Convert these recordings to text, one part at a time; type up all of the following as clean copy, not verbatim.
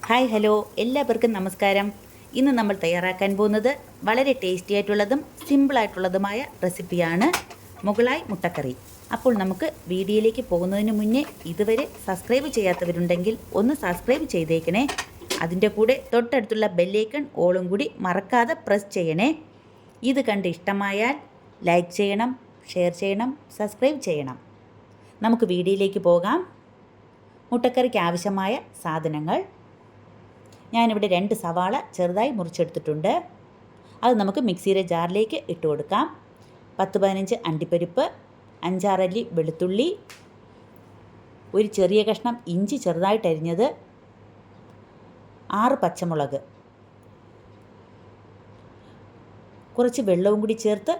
Hi hello എല്ലാവർക്കും നമസ്കാരം. ഇന്ന് നമ്മൾ തയ്യാറാക്കാൻ പോകുന്നത് വളരെ ടേസ്റ്റി ആയിട്ടുള്ളതും സിമ്പിളായിട്ടുള്ളതുമായ റെസിപ്പിയാണ് മുഗളായി മുട്ടക്കറി. അപ്പോൾ നമുക്ക് വീഡിയോയിലേക്ക് പോകുന്നതിന് മുന്നേ ഇതുവരെ സബ്സ്ക്രൈബ് ചെയ്യാത്തവരുണ്ടെങ്കിൽ ഒന്ന് സബ്സ്ക്രൈബ് ചെയ്തേക്കണേ. അതിൻ്റെ കൂടെ തൊട്ടടുത്തുള്ള ബെല്ലൈക്കൺ ഓളും കൂടി മറക്കാതെ പ്രസ് ചെയ്യണേ. ഇത് കണ്ട് ഇഷ്ടമായാൽ ലൈക്ക് ചെയ്യണം, ഷെയർ ചെയ്യണം, സബ്സ്ക്രൈബ് ചെയ്യണം. നമുക്ക് വീഡിയോയിലേക്ക് പോകാം. മുട്ടക്കറിക്ക് ആവശ്യമായ സാധനങ്ങൾ: ഞാനിവിടെ 2 സവാള ചെറുതായി മുറിച്ചെടുത്തിട്ടുണ്ട്. അത് നമുക്ക് മിക്സിയുടെ ജാറിലേക്ക് ഇട്ട് കൊടുക്കാം. 10-15 അണ്ടിപ്പരിപ്പ്, 5-6 അല്ലി വെളുത്തുള്ളി, ഒരു ചെറിയ കഷ്ണം ഇഞ്ചി ചെറുതായിട്ട് അരിഞ്ഞത്, 6 പച്ചമുളക്. കുറച്ച് വെള്ളവും കൂടി ചേർത്ത്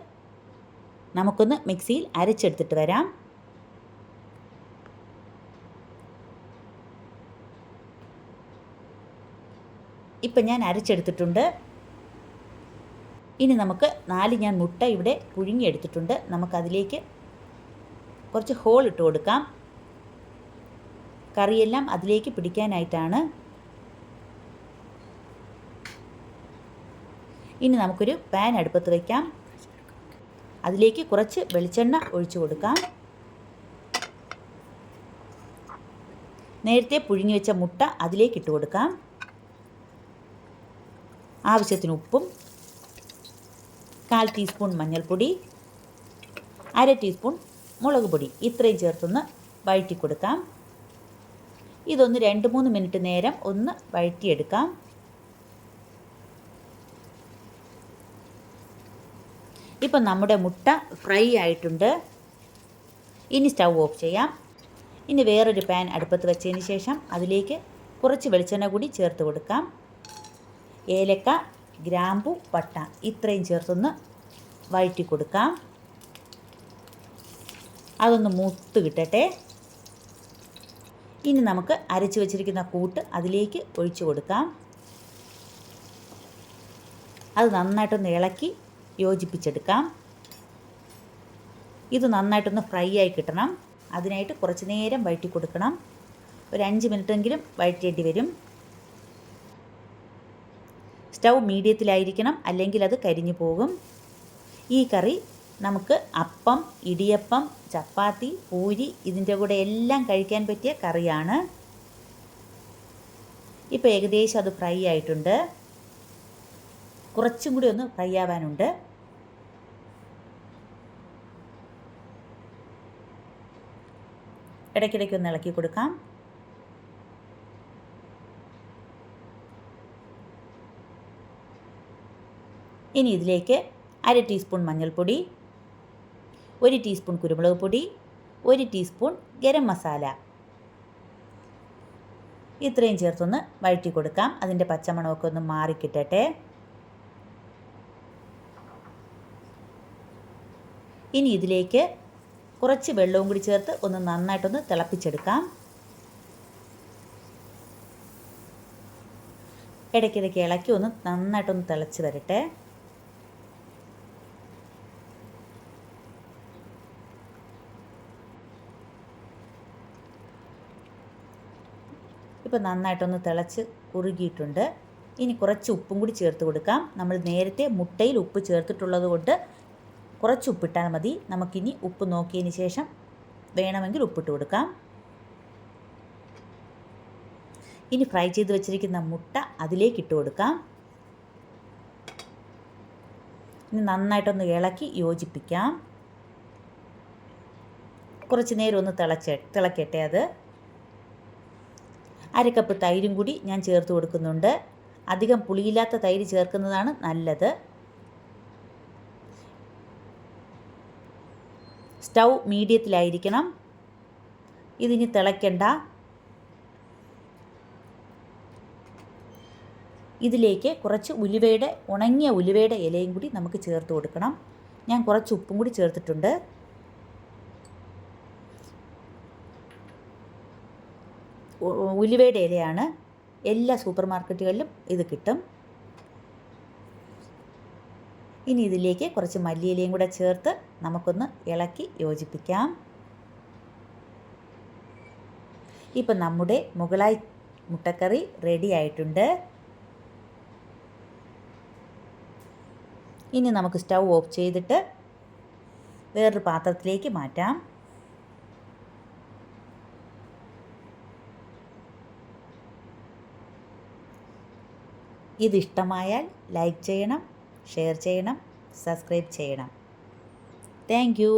നമുക്കൊന്ന് മിക്സിയിൽ അരച്ചെടുത്തിട്ട് വരാം. ഇപ്പം ഞാൻ അരച്ചെടുത്തിട്ടുണ്ട്. ഇനി നമുക്ക് 4 മുട്ട ഇവിടെ പുഴുങ്ങിയെടുത്തിട്ടുണ്ട്. നമുക്കതിലേക്ക് കുറച്ച് ഹോൾ ഇട്ട് കൊടുക്കാം. കറിയെല്ലാം അതിലേക്ക് പിടിക്കാനായിട്ടാണ്. ഇനി നമുക്കൊരു പാൻ അടുപ്പത്ത് വയ്ക്കാം. അതിലേക്ക് കുറച്ച് വെളിച്ചെണ്ണ ഒഴിച്ചു കൊടുക്കാം. നേരത്തെ പുഴുങ്ങി വെച്ച മുട്ട അതിലേക്ക് ഇട്ട് കൊടുക്കാം. ആവശ്യത്തിന് ഉപ്പും, 1/4 ടീസ്പൂൺ മഞ്ഞൾപ്പൊടി, 1/2 ടീസ്പൂൺ മുളക് പൊടി ഇത്രയും ചേർത്തൊന്ന് വഴറ്റി കൊടുക്കാം. ഇതൊന്ന് 2-3 മിനിറ്റ് നേരം ഒന്ന് വഴറ്റിയെടുക്കാം. ഇപ്പം നമ്മുടെ മുട്ട ഫ്രൈ ആയിട്ടുണ്ട്. ഇനി സ്റ്റൗ ഓഫ് ചെയ്യാം. ഇനി വേറൊരു പാൻ അടുപ്പത്ത് വെച്ചതിന് ശേഷം അതിലേക്ക് കുറച്ച് വെളിച്ചെണ്ണ കൂടി ചേർത്ത് കൊടുക്കാം. ഏലക്ക, ഗ്രാമ്പു, പട്ട ഇത്രയും ചേർത്തൊന്ന് വഴറ്റി കൊടുക്കാം. അതൊന്ന് മൂത്ത് കിട്ടട്ടെ. ഇനി നമുക്ക് അരച്ച് വെച്ചിരിക്കുന്ന കൂട്ട് അതിലേക്ക് ഒഴിച്ചു കൊടുക്കാം. അത് നന്നായിട്ടൊന്ന് ഇളക്കി യോജിപ്പിച്ചെടുക്കാം. ഇത് നന്നായിട്ടൊന്ന് ഫ്രൈ ആയി കിട്ടണം. അതിനായിട്ട് കുറച്ച് നേരം വഴറ്റി കൊടുക്കണം. ഒരു 5 മിനിറ്റെങ്കിലും വഴറ്റേണ്ടി വരും. സ്റ്റൗ മീഡിയത്തിലായിരിക്കണം, അല്ലെങ്കിൽ അത് കരിഞ്ഞു പോകും. ഈ കറി നമുക്ക് അപ്പം, ഇടിയപ്പം, ചപ്പാത്തി, പൂരി ഇതിൻ്റെ കൂടെ എല്ലാം കഴിക്കാൻ പറ്റിയ കറിയാണ്. ഇപ്പോൾ ഏകദേശം അത് ഫ്രൈ ആയിട്ടുണ്ട്. കുറച്ചും കൂടി ഒന്ന് ഫ്രൈ ആവാനുണ്ട്. ഇടയ്ക്കിടയ്ക്ക് ഒന്ന് ഇളക്കി കൊടുക്കാം. ഇനി ഇതിലേക്ക് 1/2 ടീസ്പൂൺ മഞ്ഞൾപ്പൊടി, 1 ടീസ്പൂൺ കുരുമുളക് പൊടി, 1 ടീസ്പൂൺ ഗരം മസാല ഇത്രയും ചേർത്തൊന്ന് വഴറ്റി കൊടുക്കാം. അതിൻ്റെ പച്ചമണമൊക്കെ ഒന്ന് മാറിക്കിട്ടട്ടെ. ഇനി ഇതിലേക്ക് കുറച്ച് വെള്ളവും കൂടി ചേർത്ത് ഒന്ന് നന്നായിട്ടൊന്ന് തിളപ്പിച്ചെടുക്കാം. ഇടയ്ക്കിടയ്ക്ക് ഇളക്കി ഒന്ന് നന്നായിട്ടൊന്ന് തിളച്ച് വരട്ടെ. ഇപ്പോൾ നന്നായിട്ടൊന്ന് തിളച്ച് കുറുകിയിട്ടുണ്ട്. ഇനി കുറച്ച് ഉപ്പും കൂടി ചേർത്ത് കൊടുക്കാം. നമ്മൾ നേരത്തെ മുട്ടയിൽ ഉപ്പ് ചേർത്തിട്ടുള്ളത് കൊണ്ട് കുറച്ച് ഉപ്പിട്ടാൽ മതി. നമുക്കിനി ഉപ്പ് നോക്കിയതിന് ശേഷം വേണമെങ്കിൽ ഉപ്പിട്ട് കൊടുക്കാം. ഇനി ഫ്രൈ ചെയ്ത് വെച്ചിരിക്കുന്ന മുട്ട അതിലേക്ക് ഇട്ട് കൊടുക്കാം. ഇനി നന്നായിട്ടൊന്ന് ഇളക്കി യോജിപ്പിക്കാം. കുറച്ച് നേരം ഒന്ന് തിളക്കട്ടെ. അത് 1/2 കപ്പ് തൈരും കൂടി ഞാൻ ചേർത്ത് കൊടുക്കുന്നുണ്ട്. അധികം പുളിയില്ലാത്ത തൈര് ചേർക്കുന്നതാണ് നല്ലത്. സ്റ്റൗ മീഡിയത്തിലായിരിക്കണം. ഇതിനി തിളയ്ക്കണ്ട. ഇതിലേക്ക് കുറച്ച് ഉണങ്ങിയ ഉലുവയുടെ ഇലയും കൂടി നമുക്ക് ചേർത്ത് കൊടുക്കണം. ഞാൻ കുറച്ച് ഉപ്പും കൂടി ചേർത്തിട്ടുണ്ട്. ഉലുവയുടെ ഇലയാണ്. എല്ലാ സൂപ്പർ മാർക്കറ്റുകളിലും ഇത് കിട്ടും. ഇനി ഇതിലേക്ക് കുറച്ച് മല്ലിയിലയും കൂടെ ചേർത്ത് നമുക്കൊന്ന് ഇളക്കി യോജിപ്പിക്കാം. ഇപ്പം നമ്മുടെ മുഗളായി മുട്ടക്കറി റെഡി ആയിട്ടുണ്ട്. ഇനി നമുക്ക് സ്റ്റൗ ഓഫ് ചെയ്തിട്ട് വേറൊരു പാത്രത്തിലേക്ക് മാറ്റാം. ഇതിഷ്ടമായാൽ ലൈക്ക് ചെയ്യണം, ഷെയർ ചെയ്യണം, സബ്സ്ക്രൈബ് ചെയ്യണം. Thank you.